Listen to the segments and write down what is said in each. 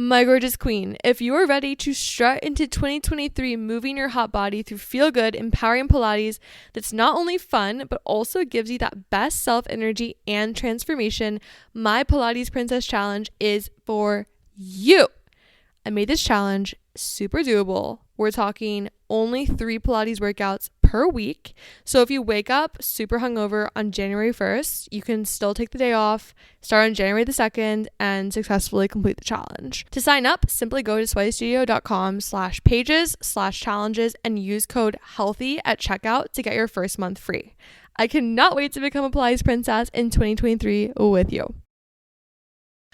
My gorgeous queen, if you are ready to strut into 2023 moving your hot body through feel-good, empowering Pilates that's not only fun, but also gives you that best self energy and transformation, my Pilates Princess Challenge is for you. I made this challenge super doable. We're talking only 3 Pilates workouts per week. So if you wake up super hungover on January 1st, you can still take the day off, start on January the 2nd, and successfully complete the challenge. To sign up, simply go to sweatystudio.com/pages/challenges and use code HEALTHY at checkout to get your first month free. I cannot wait to become a Pilates princess in 2023 with you.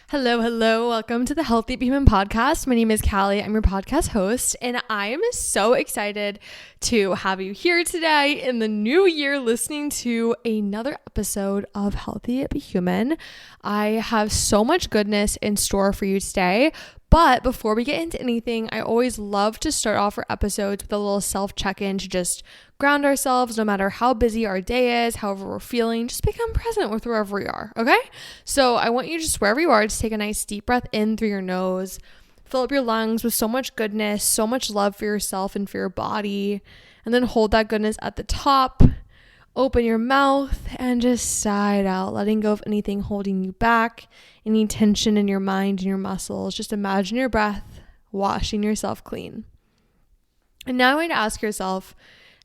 Hello. Welcome to the Healthy But Human podcast. My name is Callie. I'm your podcast host, and I am so excited to have you here today in the new year listening to another episode of Healthy But Human. I have so much goodness in store for you today. But before we get into anything, I always love to start off our episodes with a little self-check-in to just ground ourselves no matter how busy our day is, however we're feeling, just become present with wherever we are, okay? So I want you just wherever you are to take a nice deep breath in through your nose, fill up your lungs with so much goodness, so much love for yourself and for your body, and then hold that goodness at the top. Open your mouth and just sigh it out, letting go of anything holding you back, any tension in your mind and your muscles. Just imagine your breath washing yourself clean. And now I want you to ask yourself,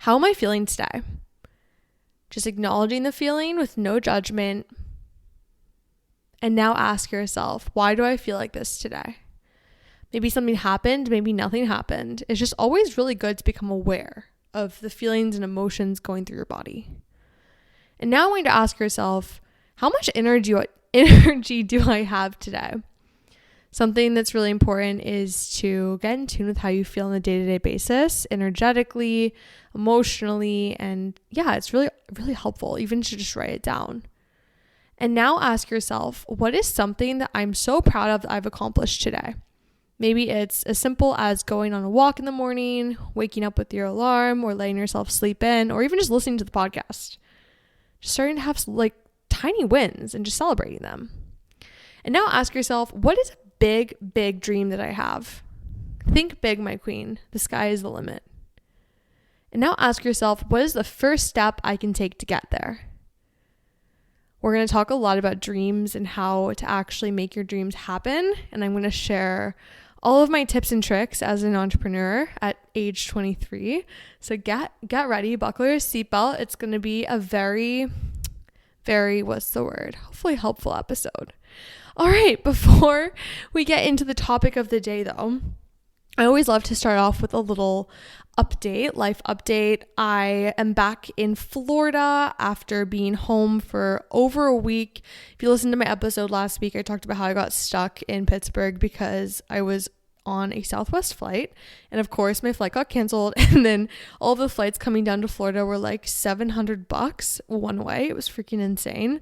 how am I feeling today? Just acknowledging the feeling with no judgment. And now ask yourself, why do I feel like this today? Maybe something happened, maybe nothing happened. It's just always really good to become aware of the feelings and emotions going through your body. And now I want you to ask yourself, how much energy do I have today? Something that's really important is to get in tune with how you feel on a day-to-day basis, energetically, emotionally, and yeah, it's really, really helpful even to just write it down. And now ask yourself, what is something that I'm so proud of that I've accomplished today? Maybe it's as simple as going on a walk in the morning, waking up with your alarm, or letting yourself sleep in, or even just listening to the podcast. Just starting to have like tiny wins and just celebrating them. And now ask yourself, what is a big dream that I have? Think big, my queen. The sky is the limit. And now ask yourself, what is the first step I can take to get there? We're going to talk a lot about dreams and how to actually make your dreams happen. And I'm going to share all of my tips and tricks as an entrepreneur at age 23. So get ready, buckle your seatbelt. It's going to be a very, hopefully helpful episode. All right, before we get into the topic of the day though, I always love to start off with a little life update. I am back in Florida after being home for over a week. If you listened to my episode last week, I talked about how I got stuck in Pittsburgh because I was on a Southwest flight. And of course, my flight got canceled. And then all the flights coming down to Florida were like $700 one way. It was freaking insane.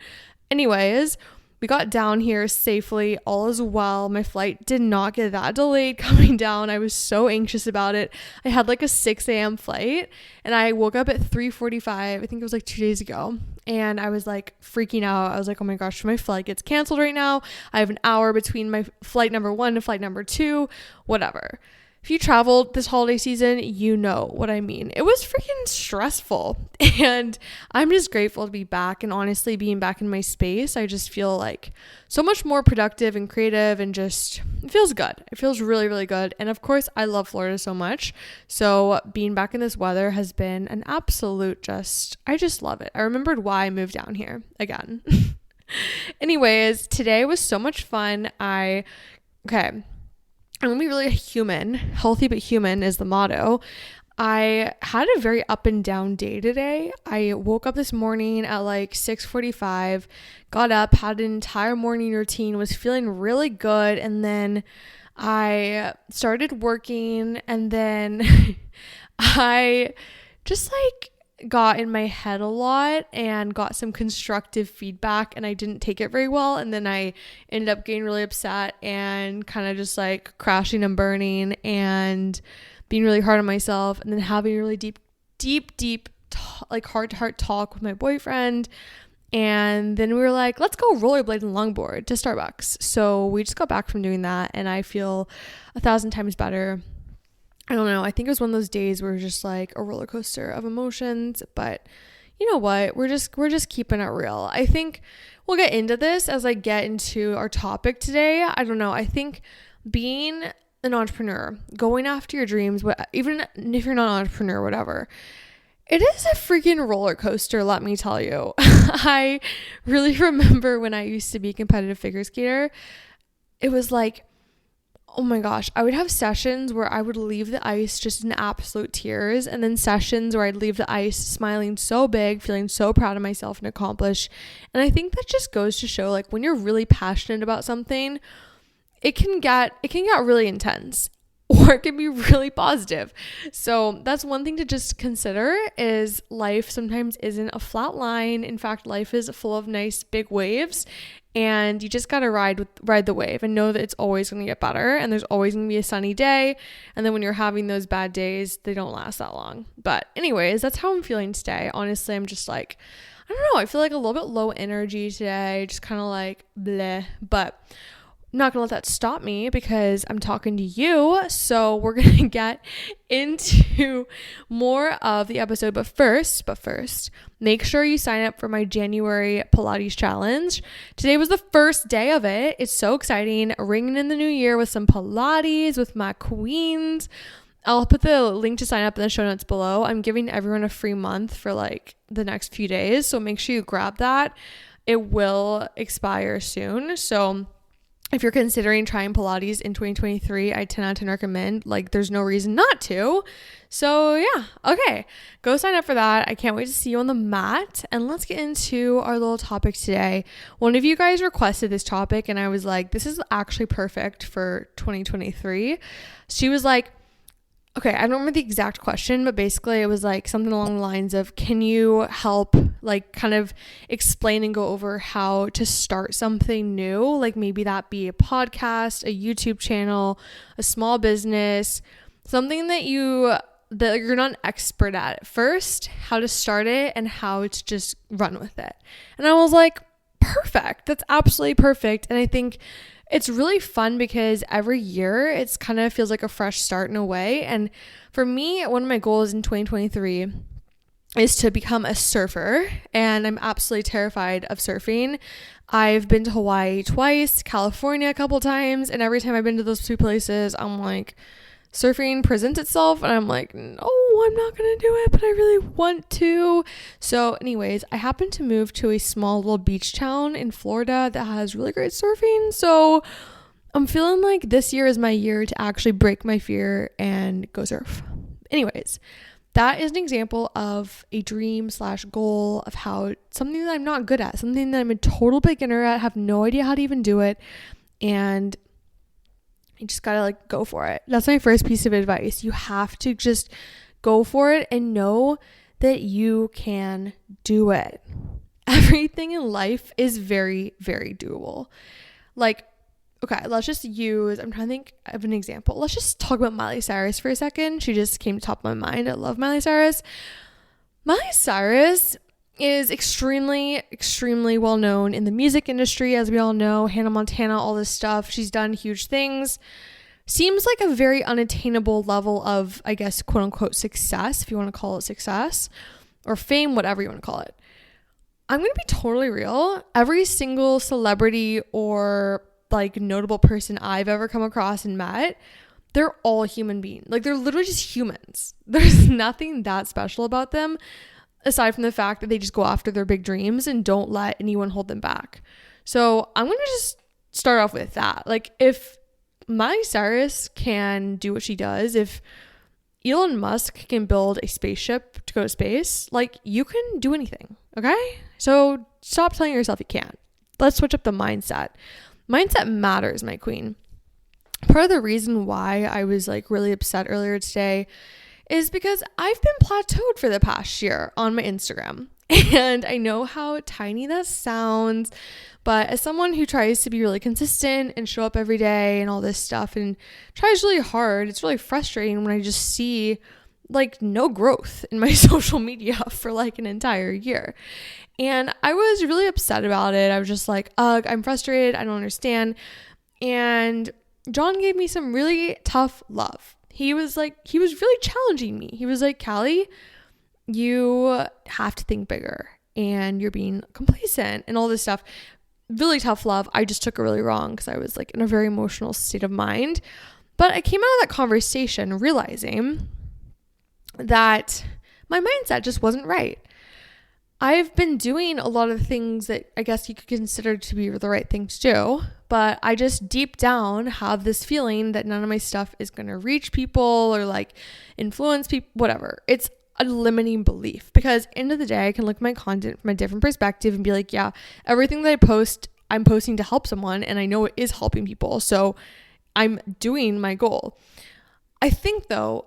Anyways, we got down here safely, all is well. My flight did not get that delayed coming down. I was so anxious about it. I had like a 6 a.m. flight and I woke up at 3:45. I think it was like 2 days ago. And I was like freaking out. I was like, oh my gosh, my flight gets canceled right now. I have an hour between my flight number 1 and flight number 2, whatever. If you traveled this holiday season, you know what I mean. It was freaking stressful, and I'm just grateful to be back. And honestly, being back in my space, I just feel like so much more productive and creative, and just it feels good. It feels really, really good. And of course, I love Florida so much. So being back in this weather has been an absolute I just love it. I remembered why I moved down here again. Anyways, today was so much fun. I'm going to be really human. Healthy but human is the motto. I had a very up and down day today. I woke up this morning at like 6:45, got up, had an entire morning routine, was feeling really good. And then I started working, and then I just got in my head a lot and got some constructive feedback, and I didn't take it very well. And then I ended up getting really upset and kind of just crashing and burning and being really hard on myself, and then having a really deep heart-to-heart talk with my boyfriend. And then we were like, let's go rollerblade and longboard to Starbucks. So we just got back from doing that, and I feel 1,000 times better. I don't know. I think it was one of those days where it was just like a roller coaster of emotions, but you know what? We're just keeping it real. I think we'll get into this as I get into our topic today. I don't know. I think being an entrepreneur, going after your dreams, even if you're not an entrepreneur, whatever, it is a freaking roller coaster, let me tell you. I really remember when I used to be a competitive figure skater, it was like, oh my gosh, I would have sessions where I would leave the ice just in absolute tears, and then sessions where I'd leave the ice smiling so big, feeling so proud of myself and accomplished. And I think that just goes to show, like, when you're really passionate about something, it can get really intense, or it can be really positive. So that's one thing to just consider, is life sometimes isn't a flat line. In fact, life is full of nice big waves, and you just got to ride the wave and know that it's always going to get better, and there's always going to be a sunny day. And then when you're having those bad days, they don't last that long. But anyways, that's how I'm feeling today. Honestly, I'm just like, I don't know, I feel like a little bit low energy today, just kind of like bleh, but I'm not gonna let that stop me because I'm talking to you. So we're gonna get into more of the episode. But first, make sure you sign up for my January Pilates challenge. Today was the first day of it. It's so exciting. Ringing in the new year with some Pilates with my queens. I'll put the link to sign up in the show notes below. I'm giving everyone a free month for like the next few days. So make sure you grab that. It will expire soon. So if you're considering trying Pilates in 2023, I 10 out of 10 recommend. Like, there's no reason not to. So yeah, okay, go sign up for that. I can't wait to see you on the mat. And let's get into our little topic today. One of you guys requested this topic, and I was like, this is actually perfect for 2023. She was like, okay, I don't remember the exact question, but basically it was like something along the lines of, can you help like kind of explain and go over how to start something new? Like maybe that be a podcast, a YouTube channel, a small business, something that you're not an expert at first, how to start it and how to just run with it. And I was like, perfect. That's absolutely perfect. And I think it's really fun because every year it's kind of feels like a fresh start in a way. And for me, one of my goals in 2023 is to become a surfer. And I'm absolutely terrified of surfing. I've been to Hawaii twice, California a couple times. And every time I've been to those two places, I'm like, surfing presents itself. And I'm like, no, I'm not going to do it, but I really want to. So anyways, I happened to move to a small little beach town in Florida that has really great surfing. So I'm feeling like this year is my year to actually break my fear and go surf. Anyways, that is an example of a dream / goal of how something that I'm not good at, something that I'm a total beginner at, have no idea how to even do it. And you just gotta like go for it. That's my first piece of advice. You have to just go for it and know that you can do it. Everything in life is very, very doable. Like, okay, I'm trying to think of an example. Let's just talk about Miley Cyrus for a second. She just came to top of my mind. I love Miley Cyrus. Miley Cyrus is extremely, extremely well known in the music industry, as we all know. Hannah Montana, all this stuff. She's done huge things. Seems like a very unattainable level of, I guess, quote unquote success, if you want to call it success, or fame, whatever you want to call it. I'm going to be totally real. Every single celebrity or like notable person I've ever come across and met, they're all human beings. Like, they're literally just humans. There's nothing that special about them, aside from the fact that they just go after their big dreams and don't let anyone hold them back. So I'm going to just start off with that. Like, if Miley Cyrus can do what she does, if Elon Musk can build a spaceship to go to space, like, you can do anything, okay? So stop telling yourself you can't. Let's switch up the mindset. Mindset matters, my queen. Part of the reason why I was like really upset earlier today is because I've been plateaued for the past year on my Instagram. And I know how tiny that sounds, but as someone who tries to be really consistent and show up every day and all this stuff and tries really hard, it's really frustrating when I just see like no growth in my social media for like an entire year. And I was really upset about it. I was just like, ugh, I'm frustrated. I don't understand. And John gave me some really tough love. He was really challenging me. He was like, Callie, you have to think bigger and you're being complacent and all this stuff. Really tough love. I just took it really wrong because I was like in a very emotional state of mind. But I came out of that conversation realizing that my mindset just wasn't right. I've been doing a lot of things that I guess you could consider to be the right thing to do, but I just deep down have this feeling that none of my stuff is going to reach people or like influence people, whatever. It's a limiting belief because end of the day, I can look at my content from a different perspective and be like, yeah, everything that I post, I'm posting to help someone and I know it is helping people. So I'm doing my goal. I think though,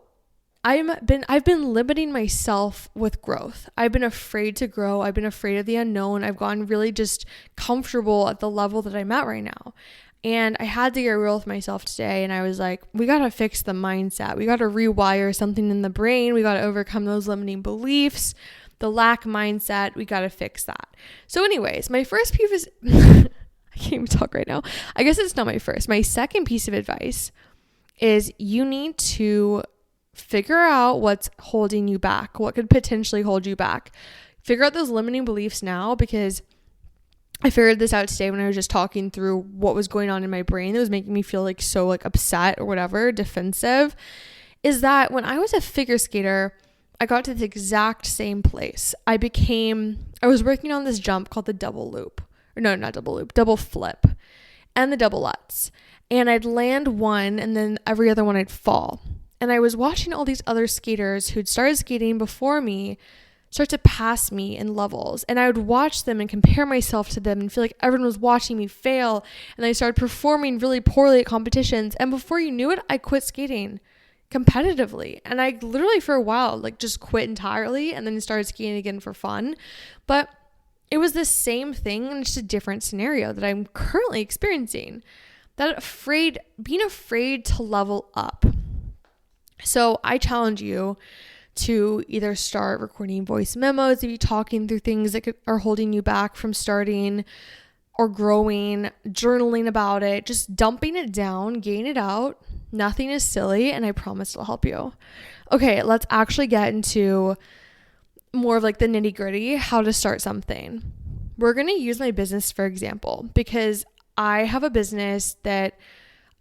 I've been limiting myself with growth. I've been afraid to grow. I've been afraid of the unknown. I've gotten really just comfortable at the level that I'm at right now. And I had to get real with myself today. And I was like, we got to fix the mindset. We got to rewire something in the brain. We got to overcome those limiting beliefs, the lack mindset. We got to fix that. So anyways, my first piece I can't even talk right now. I guess it's not my first. My second piece of advice is you need to figure out what's holding you back, what could potentially hold you back. Figure out those limiting beliefs now, because I figured this out today when I was just talking through what was going on in my brain that was making me feel like so like upset or whatever, defensive, is that when I was a figure skater, I got to the exact same place. I was working on this jump called the double loop. Or no, not double loop, double flip and the double lutz. And I'd land one and then every other one I'd fall. And I was watching all these other skaters who'd started skating before me start to pass me in levels. And I would watch them and compare myself to them and feel like everyone was watching me fail. And I started performing really poorly at competitions. And before you knew it, I quit skating competitively. And I literally for a while, like just quit entirely and then started skating again for fun. But it was the same thing in just a different scenario that I'm currently experiencing. Being afraid to level up. So I challenge you to either start recording voice memos, if you're talking through things that are holding you back from starting or growing, journaling about it, just dumping it down, getting it out. Nothing is silly, and I promise it'll help you. Okay, let's actually get into more of like the nitty gritty, how to start something. We're going to use my business for example, because I have a business that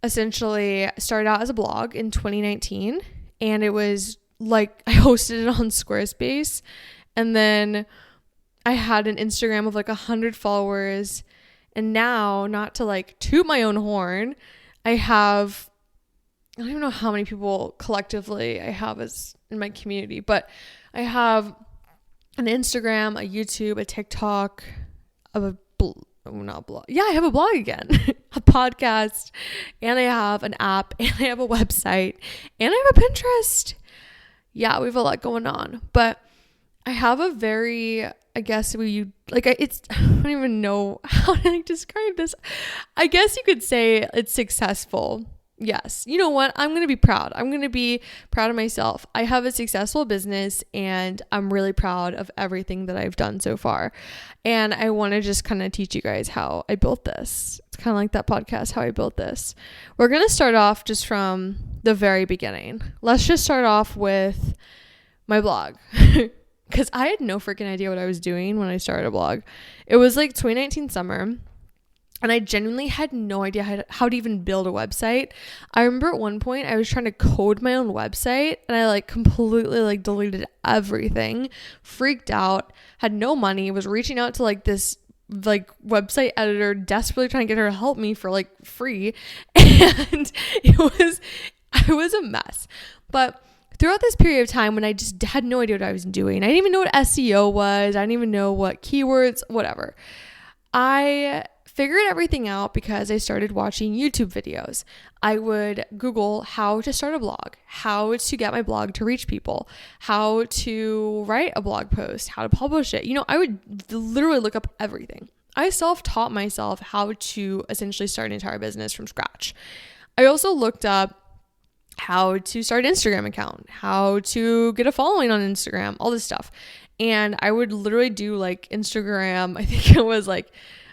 essentially started out as a blog in 2019, and it was like I hosted it on Squarespace, and then I had an Instagram of like 100 followers, and now, not to like toot my own horn, I don't even know how many people collectively I have as in my community, but I have an Instagram, a YouTube, a TikTok, not blog. Yeah, I have a blog again, a podcast, and I have an app, and I have a website, and I have a Pinterest. Yeah, we have a lot going on, but I have a very, I guess I don't even know how to describe this. I guess you could say it's successful. Yes. You know what? I'm going to be proud. I'm going to be proud of myself. I have a successful business and I'm really proud of everything that I've done so far. And I want to just kind of teach you guys how I built this. It's kind of like that podcast, how I built this. We're going to start off just from the very beginning. Let's just start off with my blog. Because I had no freaking idea what I was doing when I started a blog. It was like 2019 summer. And I genuinely had no idea how to even build a website. I remember at one point I was trying to code my own website and I like completely like deleted everything, freaked out, had no money, was reaching out to like this like website editor, desperately trying to get her to help me for like free. And I was a mess. But throughout this period of time when I just had no idea what I was doing, I didn't even know what SEO was. I didn't even know what keywords, whatever. I figured everything out because I started watching YouTube videos. I would Google how to start a blog, how to get my blog to reach people, how to write a blog post, how to publish it. I would literally look up everything. I self-taught myself how to essentially start an entire business from scratch. I also looked up how to start an Instagram account, how to get a following on Instagram, all this stuff. And I would literally do like Instagram. I think it was like,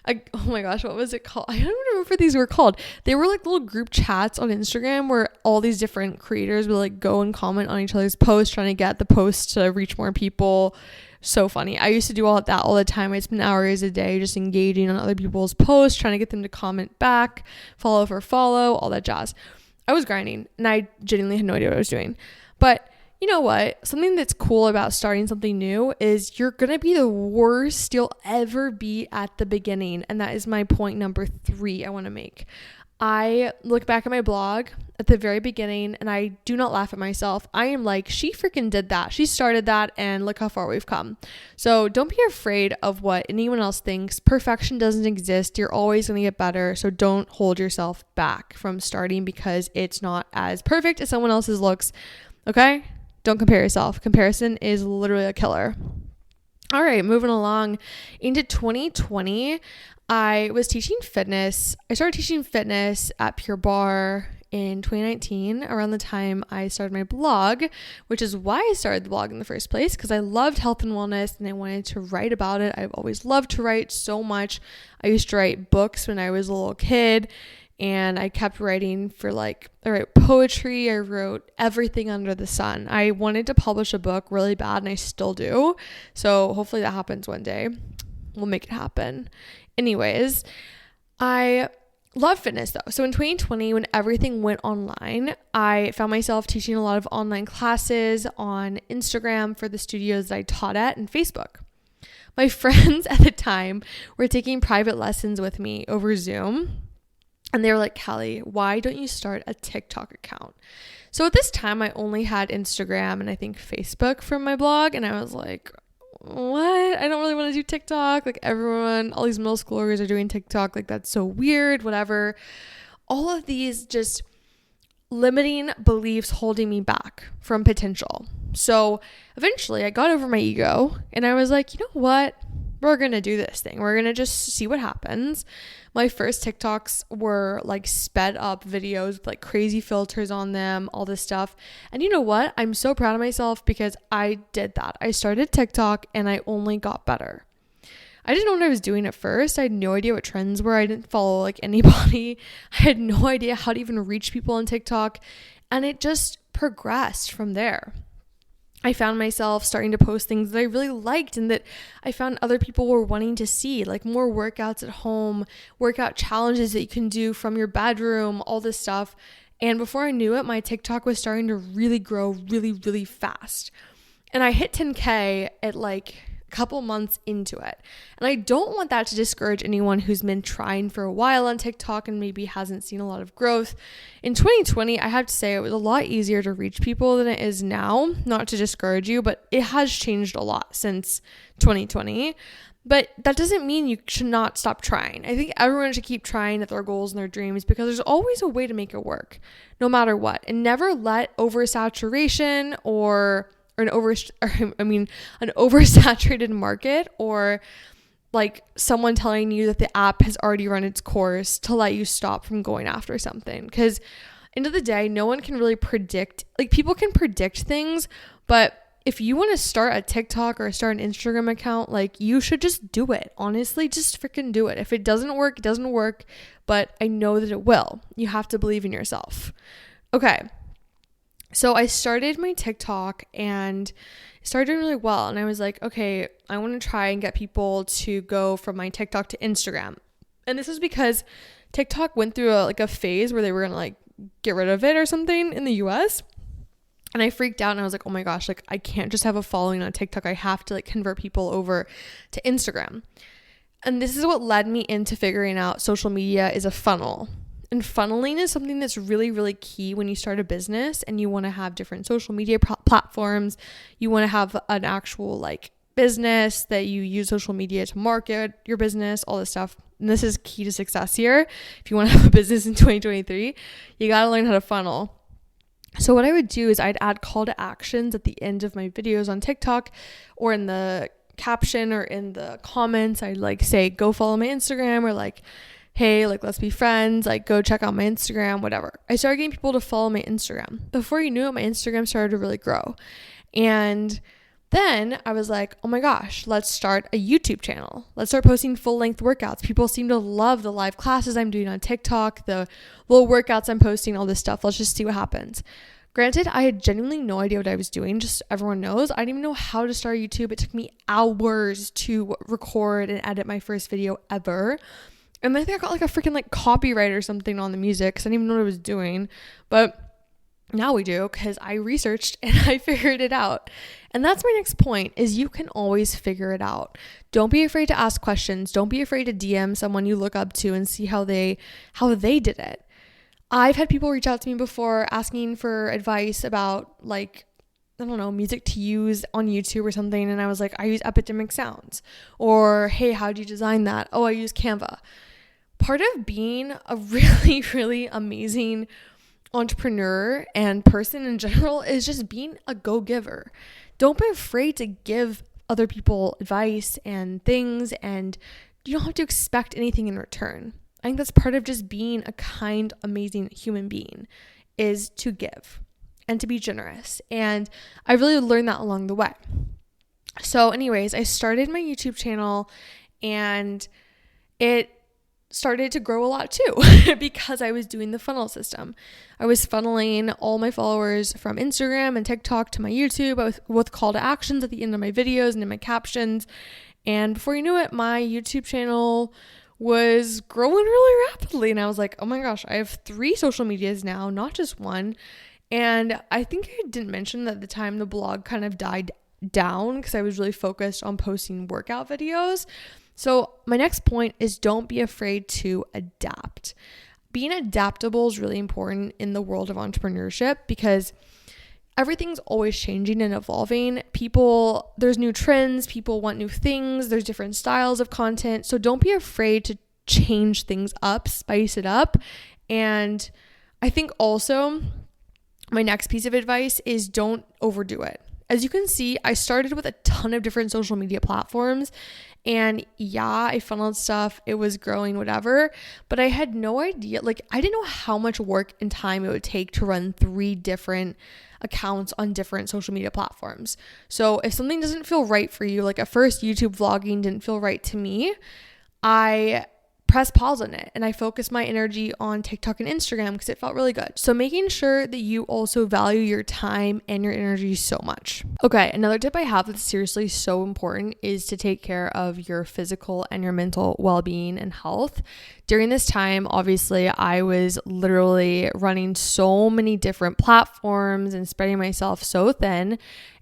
oh my gosh, what was it called? I don't remember what these were called. They were like little group chats on Instagram where all these different creators would like go and comment on each other's posts, trying to get the post to reach more people. So funny. I used to do all that all the time. I'd spend hours a day just engaging on other people's posts, trying to get them to comment back, follow for follow, all that jazz. I was grinding and I genuinely had no idea what I was doing. But you know what? Something that's cool about starting something new is you're going to be the worst you'll ever be at the beginning. And that is my point number 3 I want to make. I look back at my blog at the very beginning and I do not laugh at myself. I am like, she freaking did that. She started that and look how far we've come. So don't be afraid of what anyone else thinks. Perfection doesn't exist. You're always going to get better. So don't hold yourself back from starting because it's not as perfect as someone else's looks. Okay? Don't compare yourself. Comparison is literally a killer. All right, moving along into 2020, I was teaching fitness. I started teaching fitness at Pure Barre in 2019, around the time I started my blog, which is why I started the blog in the first place, because I loved health and wellness and I wanted to write about it. I've always loved to write so much. I used to write books when I was a little kid. And I kept writing I wrote poetry, I wrote everything under the sun. I wanted to publish a book really bad and I still do. So hopefully that happens one day. We'll make it happen. Anyways, I love fitness though. So in 2020, when everything went online, I found myself teaching a lot of online classes on Instagram for the studios that I taught at and Facebook. My friends at the time were taking private lessons with me over Zoom. And they were like, Callie, why don't you start a TikTok account? So at this time, I only had Instagram and I think Facebook from my blog. And I was like, what? I don't really want to do TikTok. Like everyone, all these middle schoolers are doing TikTok. Like that's so weird, whatever. All of these just limiting beliefs holding me back from potential. So eventually I got over my ego and I was like, you know what? We're going to do this thing. We're going to just see what happens. My first TikToks were like sped up videos with like crazy filters on them, all this stuff. And you know what? I'm so proud of myself because I did that. I started TikTok and I only got better. I didn't know what I was doing at first. I had no idea what trends were. I didn't follow like anybody. I had no idea how to even reach people on TikTok. And it just progressed from there. I found myself starting to post things that I really liked and that I found other people were wanting to see, like more workouts at home, workout challenges that you can do from your bedroom, all this stuff. And before I knew it, my TikTok was starting to really grow really, really fast. And I hit 10K at like a couple months into it. And I don't want that to discourage anyone who's been trying for a while on TikTok and maybe hasn't seen a lot of growth. In 2020, I have to say it was a lot easier to reach people than it is now. Not to discourage you, but it has changed a lot since 2020. But that doesn't mean you should not stop trying. I think everyone should keep trying at their goals and their dreams because there's always a way to make it work, no matter what. And never let oversaturation or an oversaturated market or like someone telling you that the app has already run its course to let you stop from going after something. Because end of the day, no one can really predict, like people can predict things, but if you want to start a TikTok or start an Instagram account, like you should just do it. Honestly, just freaking do it. If it doesn't work, it doesn't work, but I know that it will. You have to believe in yourself. Okay. So I started my TikTok and it started doing really well. And I was like, okay, I want to try and get people to go from my TikTok to Instagram. And this was because TikTok went through a phase where they were going to like get rid of it or something in the US. And I freaked out and I was like, oh my gosh, like I can't just have a following on TikTok. I have to like convert people over to Instagram. And this is what led me into figuring out social media is a funnel. And funneling is something that's really, really key when you start a business and you want to have different social media platforms. You want to have an actual like business that you use social media to market your business, all this stuff. And this is key to success here. If you want to have a business in 2023, you got to learn how to funnel. So what I would do is I'd add call to actions at the end of my videos on TikTok or in the caption or in the comments. I'd like say, go follow my Instagram or like, hey, like, let's be friends, like, go check out my Instagram, whatever. I started getting people to follow my Instagram. Before you knew it, my Instagram started to really grow. And then I was like, oh my gosh, let's start a YouTube channel. Let's start posting full-length workouts. People seem to love the live classes I'm doing on TikTok, the little workouts I'm posting, all this stuff. Let's just see what happens. Granted, I had genuinely no idea what I was doing. Just everyone knows, I didn't even know how to start YouTube. It took me hours to record and edit my first video ever. And I think I got like a freaking like copyright or something on the music because I didn't even know what I was doing. But now we do, because I researched and I figured it out. And that's my next point, is you can always figure it out. Don't be afraid to ask questions. Don't be afraid to DM someone you look up to and see how they did it. I've had people reach out to me before asking for advice about, like, I don't know, music to use on YouTube or something. And I was like, I use Epidemic Sounds. Or, hey, how do you design that? Oh, I use Canva. Part of being a really, really amazing entrepreneur and person in general is just being a go-giver. Don't be afraid to give other people advice and things, and you don't have to expect anything in return. I think that's part of just being a kind, amazing human being, is to give and to be generous. And I really learned that along the way. So anyways, I started my YouTube channel and it started to grow a lot too because I was doing the funnel system. I was funneling all my followers from Instagram and TikTok to my YouTube with call to actions at the end of my videos and in my captions. And before you knew it, my YouTube channel was growing really rapidly. And I was like, oh my gosh, I have 3 social medias now, not just one. And I think I didn't mention that at the time the blog kind of died down because I was really focused on posting workout videos. So my next point is, don't be afraid to adapt. Being adaptable is really important in the world of entrepreneurship because everything's always changing and evolving. There's new trends, people want new things, there's different styles of content. So don't be afraid to change things up, spice it up. And I think also my next piece of advice is don't overdo it. As you can see, I started with a ton of different social media platforms, and yeah, I funneled stuff, it was growing, whatever, but I had no idea, like, I didn't know how much work and time it would take to run 3 different accounts on different social media platforms. So if something doesn't feel right for you, like at first YouTube vlogging didn't feel right to me, I press pause on it and I focus my energy on TikTok and Instagram because it felt really good. So making sure that you also value your time and your energy so much. Okay, another tip I have that's seriously so important is to take care of your physical and your mental well-being and health. During this time, obviously, I was literally running so many different platforms and spreading myself so thin.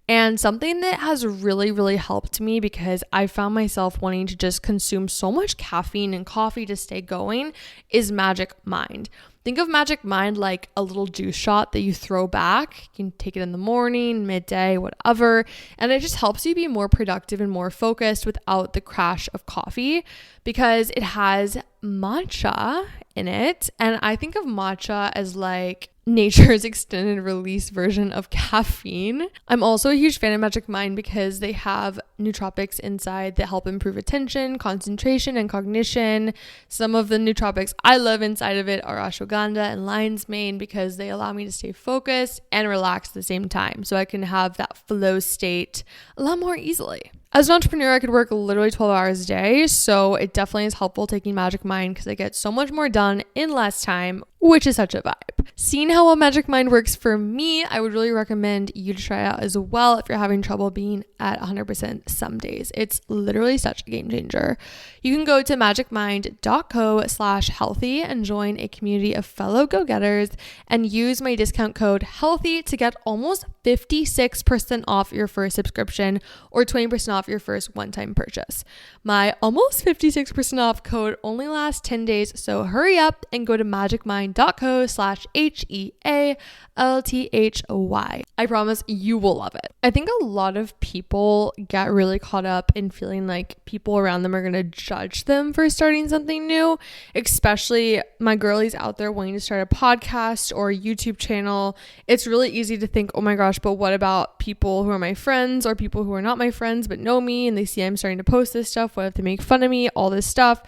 And something that has really, really helped me, because I found myself wanting to just consume so much caffeine and coffee to stay going, is Magic Mind. Think of Magic Mind like a little juice shot that you throw back. You can take it in the morning, midday, whatever. And it just helps you be more productive and more focused without the crash of coffee, because it has matcha in it. And I think of matcha as like nature's extended release version of caffeine. I'm also a huge fan of Magic Mind because they have nootropics inside that help improve attention, concentration, and cognition. Some of the nootropics I love inside of it are ashwagandha and lion's mane because they allow me to stay focused and relax at the same time, so I can have that flow state a lot more easily. As an entrepreneur, I could work literally 12 hours a day, so it definitely is helpful taking Magic Mind because I get so much more done in less time, which is such a vibe. Seeing how well Magic Mind works for me, I would really recommend you to try out as well if you're having trouble being at 100% some days. It's literally such a game changer. You can go to magicmind.co/healthy and join a community of fellow go-getters and use my discount code HEALTHY to get almost 56% off your first subscription or 20% off your first one-time purchase. My almost 56% off code only lasts 10 days, so hurry up and go to magicmind.co/HEALTHY. I promise you will love it. I think a lot of people get really caught up in feeling like people around them are going to judge them for starting something new, especially my girlies out there wanting to start a podcast or a YouTube channel. It's really easy to think, oh my gosh, but what about people who are my friends or people who are not my friends but know me and they see I'm starting to post this stuff? What if they make fun of me? All this stuff.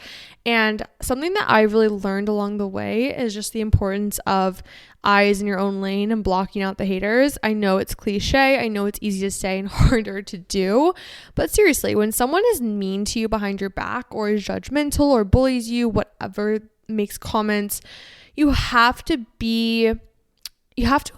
And something that I really learned along the way is just the importance of eyes in your own lane and blocking out the haters. I know it's cliche. I know it's easy to say and harder to do. But seriously, when someone is mean to you behind your back or is judgmental or bullies you, whatever, makes comments, you have to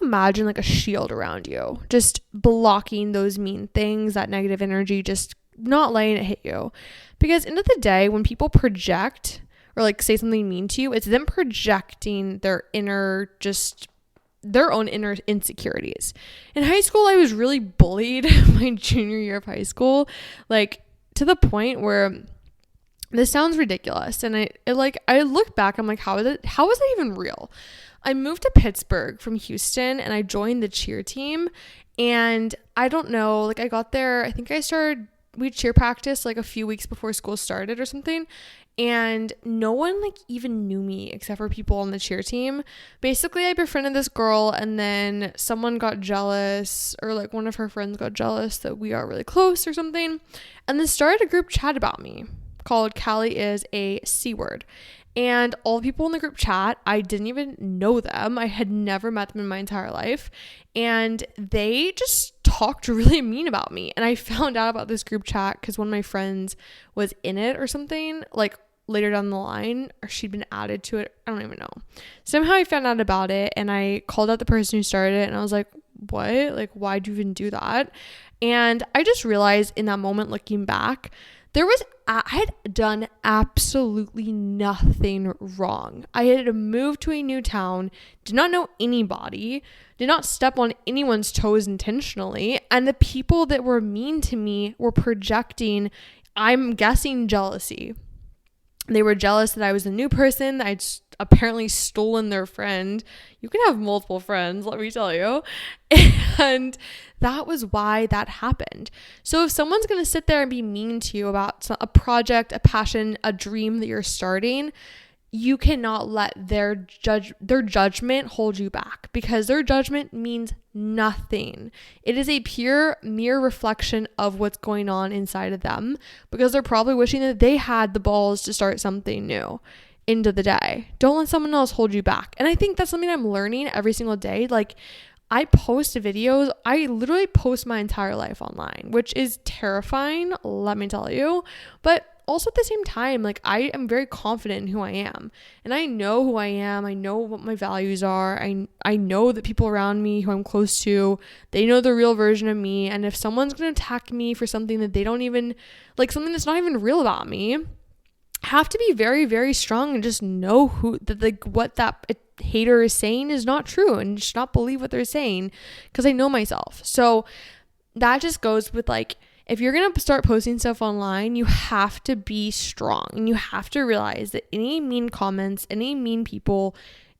imagine like a shield around you, just blocking those mean things, that negative energy, just not letting it hit you. Because end of the day, when people project or like say something mean to you, it's them projecting their own inner insecurities. In high school, I was really bullied my junior year of high school, like to the point where this sounds ridiculous. And I look back, I'm like, how is that even real? I moved to Pittsburgh from Houston and I joined the cheer team. And I don't know, like I got there, I think we had cheer practice like a few weeks before school started or something. And no one like even knew me except for people on the cheer team. Basically, I befriended this girl and then someone got jealous, or like one of her friends got jealous that we are really close or something. And then started a group chat about me called Callie is a C word. And all the people in the group chat, I didn't even know them. I had never met them in my entire life. And they just talked really mean about me. And I found out about this group chat because one of my friends was in it or something, like later down the line, or she'd been added to it. I don't even know. Somehow I found out about it and I called out the person who started it and I was like, what? Like, why'd you even do that? And I just realized in that moment, looking back, I had done absolutely nothing wrong. I had moved to a new town, did not know anybody, did not step on anyone's toes intentionally. And the people that were mean to me were projecting, I'm guessing, jealousy. They were jealous that I was a new person, that I'd apparently stolen their friend. You can have multiple friends, let me tell you. And that was why that happened. So if someone's going to sit there and be mean to you about a project, a passion, a dream that you're starting, you cannot let their judgment hold you back, because their judgment means nothing. It is a pure mere reflection of what's going on inside of them, because they're probably wishing that they had the balls to start something new. End of the day, don't let someone else hold you back. And I think that's something I'm learning every single day. Like, I post videos, I literally post my entire life online, which is terrifying, let me tell you. But also at the same time, like, I am very confident in who I am, and I know who I am. I know what my values are. I know that people around me who I'm close to, they know the real version of me. And if someone's going to attack me for something that they don't even, like, something that's not even real about me, I have to be very, very strong and just know what that hater is saying is not true, and just not believe what they're saying, because I know myself. So that just goes with, like, if you're going to start posting stuff online, you have to be strong, and you have to realize that any mean comments, any mean people,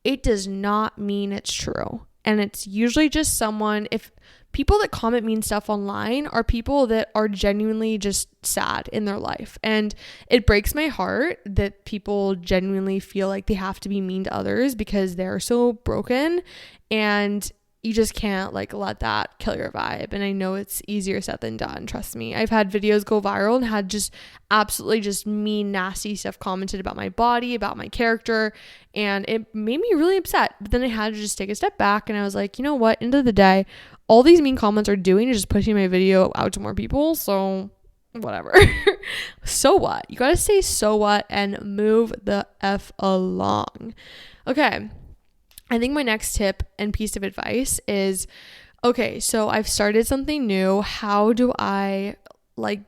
it does not mean it's true. And it's usually just if people that comment mean stuff online are people that are genuinely just sad in their life. And it breaks my heart that people genuinely feel like they have to be mean to others because they're so broken, and you just can't, like, let that kill your vibe. And I know it's easier said than done. Trust me. I've had videos go viral and had just absolutely just mean, nasty stuff commented about my body, about my character. And it made me really upset. But then I had to just take a step back, and I was like, you know what? End of the day, all these mean comments are doing is just pushing my video out to more people. So whatever. So what? You got to say so what and move the F along. Okay. I think my next tip and piece of advice is, okay, so I've started something new. How do I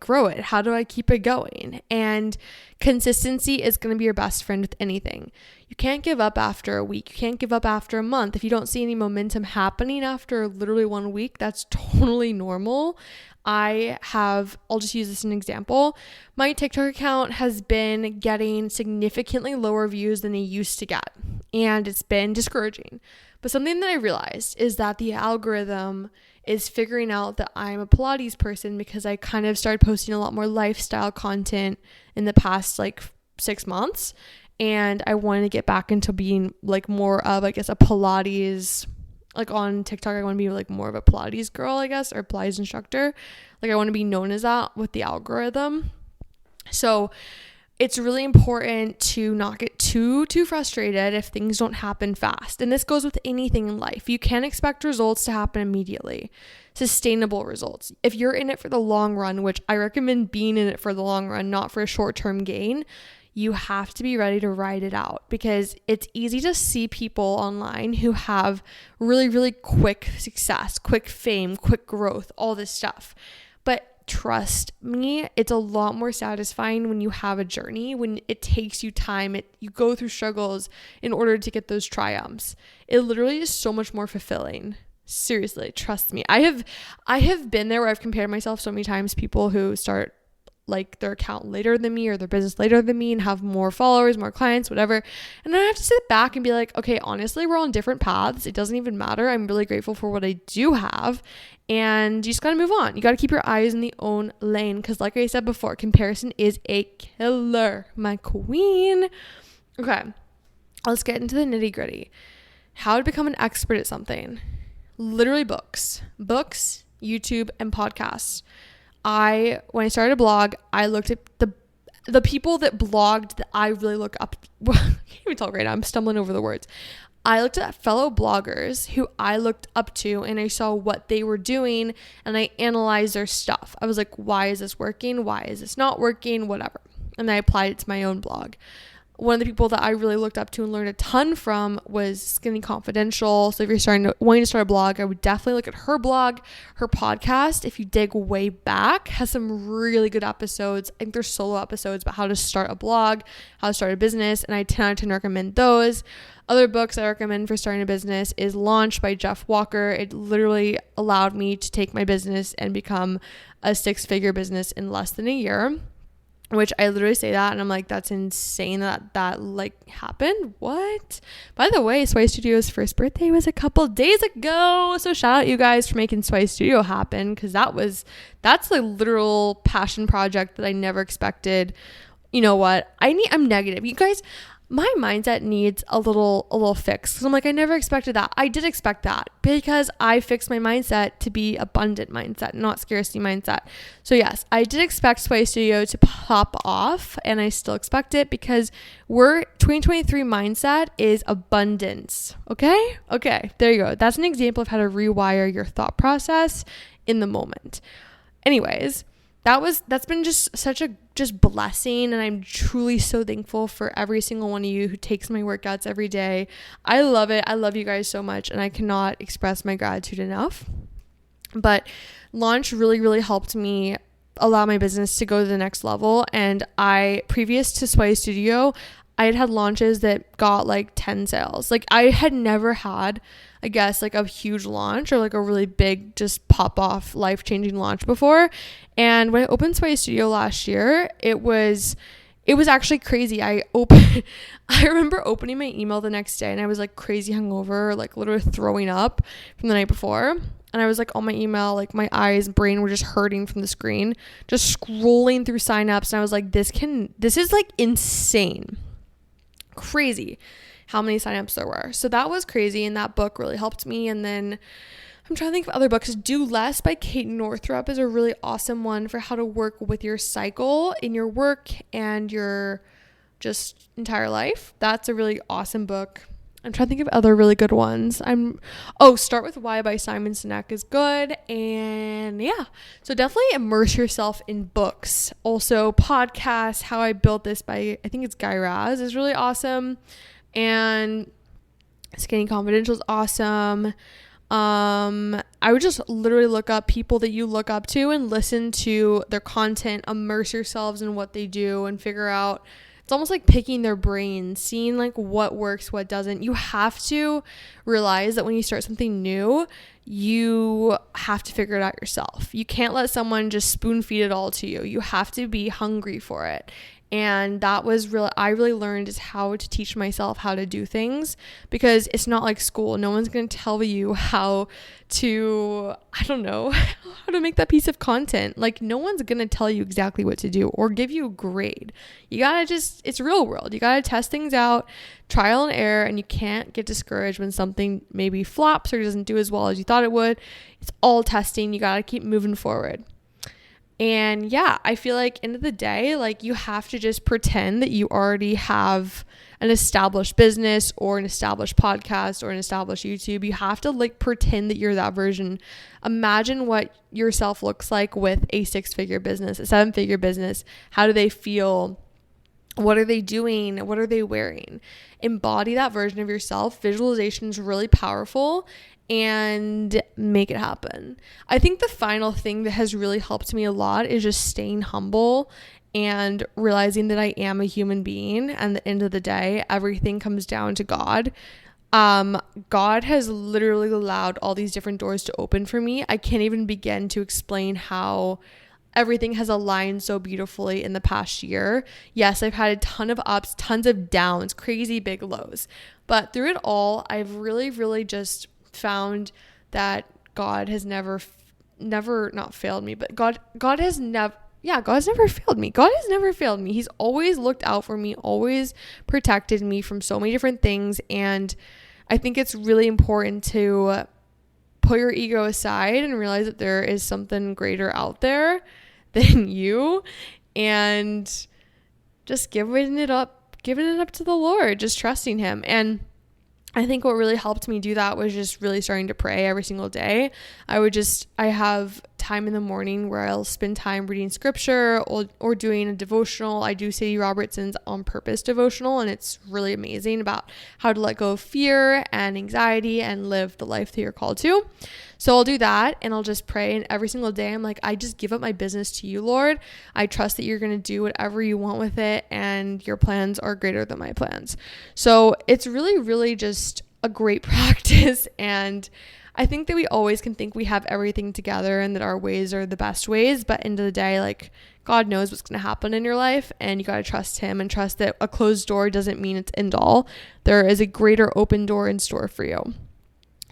grow it? How do I keep it going? And consistency is going to be your best friend with anything. You can't give up after a week. You can't give up after a month. If you don't see any momentum happening after literally 1 week, that's totally normal. I'll just use this as an example. My TikTok account has been getting significantly lower views than it used to get, and it's been discouraging. But something that I realized is that the algorithm is figuring out that I'm a Pilates person, because I kind of started posting a lot more lifestyle content in the past 6 months, and I wanted to get back into being more of, I guess, a Pilates, on TikTok. I want to be more of a Pilates girl, I guess, or Pilates instructor. I want to be known as that with the algorithm. So it's really important to not get too frustrated if things don't happen fast. And this goes with anything in life. You can't expect results to happen immediately. Sustainable results. If you're in it for the long run, which I recommend being in it for the long run, not for a short-term gain, you have to be ready to ride it out, because it's easy to see people online who have really, really quick success, quick fame, quick growth, all this stuff. But trust me, it's a lot more satisfying when you have a journey, when it takes you time, you go through struggles in order to get those triumphs. It literally is so much more fulfilling. Seriously, trust me. I have been there where I've compared myself so many times, people who start like their account later than me or their business later than me and have more followers, more clients, whatever. And then I have to sit back and be like, okay, honestly, we're on different paths. It doesn't even matter. I'm really grateful for what I do have. And you just got to move on. You got to keep your eyes in the own lane. Because like I said before, comparison is a killer, my queen. Okay, let's get into the nitty gritty. How to become an expert at something. Literally books, YouTube, and podcasts. When I started a blog, I looked at the people that blogged that I really look up. I can't even talk right now. I'm stumbling over the words. I looked at fellow bloggers who I looked up to, and I saw what they were doing, and I analyzed their stuff. I was like, why is this working? Why is this not working? Whatever. And I applied it to my own blog. One of the people that I really looked up to and learned a ton from was Skinny Confidential. So if you're wanting to start a blog, I would definitely look at her blog. Her podcast, if you dig way back, has some really good episodes. I think they're solo episodes about how to start a blog, how to start a business, and I 10 out of 10 recommend those. Other books I recommend for starting a business is Launch by Jeff Walker. It literally allowed me to take my business and become a 6-figure business in less than a year. Which I literally say that and I'm like, that's insane that like happened. What? By the way, Sway Studio's first birthday was a couple days ago. So shout out you guys for making Sway Studio happen, because that's a literal passion project that I never expected. You know what? I'm negative. You guys, my mindset needs a little fix. Because I'm like, I never expected that. I did expect that, because I fixed my mindset to be abundant mindset, not scarcity mindset. So yes, I did expect Sway Studio to pop off, and I still expect it, because 2023 mindset is abundance. Okay, there you go. That's an example of how to rewire your thought process in the moment. Anyways, that's been just such a blessing, and I'm truly so thankful for every single one of you who takes my workouts every day. I love it. I love you guys so much, and I cannot express my gratitude enough. But Launch really, really helped me allow my business to go to the next level. And previous to Sway Studio, I had launches that got like 10 sales. Like I had never had, I guess, like a huge launch or like a really big, just pop off, life-changing launch before. And when I opened Sway Studio last year, it was actually crazy. I remember opening my email the next day, and I was like crazy hungover, like literally throwing up from the night before. And I was like on my email, like my eyes and brain were just hurting from the screen, just scrolling through signups. And I was like, this is like insane. Crazy how many signups there were. So that was crazy, and that book really helped me. And then I'm trying to think of other books. Do Less by Kate Northrup is a really awesome one for how to work with your cycle in your work and your just entire life. That's a really awesome book. I'm trying to think of other really good ones. Start with Why by Simon Sinek is good. And yeah, so definitely immerse yourself in books. Also podcasts, How I Built This by, I think it's Guy Raz, is really awesome. And Skinny Confidential is awesome. I would just literally look up people that you look up to and listen to their content, immerse yourselves in what they do, and figure out. It's almost like picking their brains, seeing like what works, what doesn't. You have to realize that when you start something new, you have to figure it out yourself. You can't let someone just spoon feed it all to you. You have to be hungry for it. And that was I really learned is how to teach myself how to do things, because it's not like school. No one's going to tell you how to, I don't know, how to make that piece of content. Like no one's going to tell you exactly what to do or give you a grade. You got to it's real world. You got to test things out, trial and error, and you can't get discouraged when something maybe flops or doesn't do as well as you thought it would. It's all testing. You got to keep moving forward. And yeah, I feel like end of the day, like you have to just pretend that you already have an established business or an established podcast or an established YouTube. You have to like pretend that you're that version. Imagine what yourself looks like with a 6-figure business, a 7-figure business. How do they feel? What are they doing? What are they wearing? Embody that version of yourself. Visualization is really powerful, and make it happen. I think the final thing that has really helped me a lot is just staying humble and realizing that I am a human being. And at the end of the day, everything comes down to God. God has literally allowed all these different doors to open for me. I can't even begin to explain how everything has aligned so beautifully in the past year. Yes, I've had a ton of ups, tons of downs, crazy big lows. But through it all, I've really, really just found that God has never not failed me, but God has never failed me. God has never failed me. He's always looked out for me, always protected me from so many different things. And I think it's really important to put your ego aside and realize that there is something greater out there than you, and just giving it up to the Lord, just trusting him. And I think what really helped me do that was just really starting to pray every single day. I have time in the morning where I'll spend time reading scripture or doing a devotional. I do Sadie Robertson's On Purpose devotional, and it's really amazing about how to let go of fear and anxiety and live the life that you're called to. So I'll do that, and I'll just pray. And every single day I'm like, I just give up my business to you, Lord. I trust that you're going to do whatever you want with it, and your plans are greater than my plans. So it's really, really just a great practice. And I think that we always can think we have everything together and that our ways are the best ways, but end of the day, like, God knows what's going to happen in your life, and you got to trust him and trust that a closed door doesn't mean it's end all. There is a greater open door in store for you.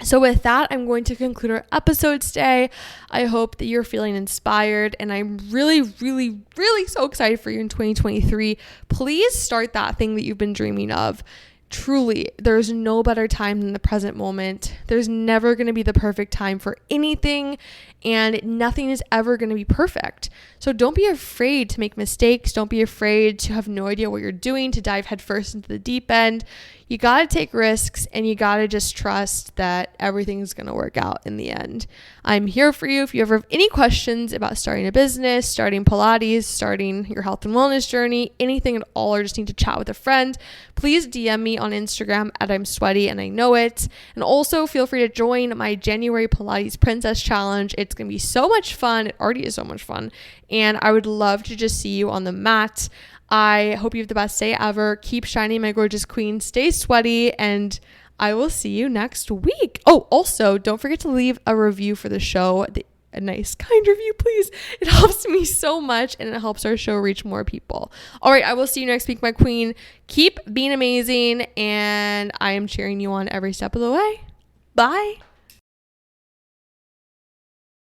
So with that, I'm going to conclude our episode today. I hope that you're feeling inspired, and I'm really, really, really so excited for you in 2023. Please start that thing that you've been dreaming of. Truly, there's no better time than the present moment. There's never going to be the perfect time for anything, and nothing is ever going to be perfect. So don't be afraid to make mistakes. Don't be afraid to have no idea what you're doing, to dive headfirst into the deep end. You got to take risks, and you got to just trust that everything's going to work out in the end. I'm here for you. If you ever have any questions about starting a business, starting Pilates, starting your health and wellness journey, anything at all, or just need to chat with a friend, please DM me on Instagram at I'm Sweaty and I Know It. And also feel free to join my January Pilates Princess Challenge. It's going to be so much fun. It already is so much fun. And I would love to just see you on the mat. I hope you have the best day ever. Keep shining, my gorgeous queen. Stay sweaty, and I will see you next week. Oh, also, don't forget to leave a review for the show. A nice, kind review, please. It helps me so much, and it helps our show reach more people. All right, I will see you next week, my queen. Keep being amazing, and I am cheering you on every step of the way. Bye.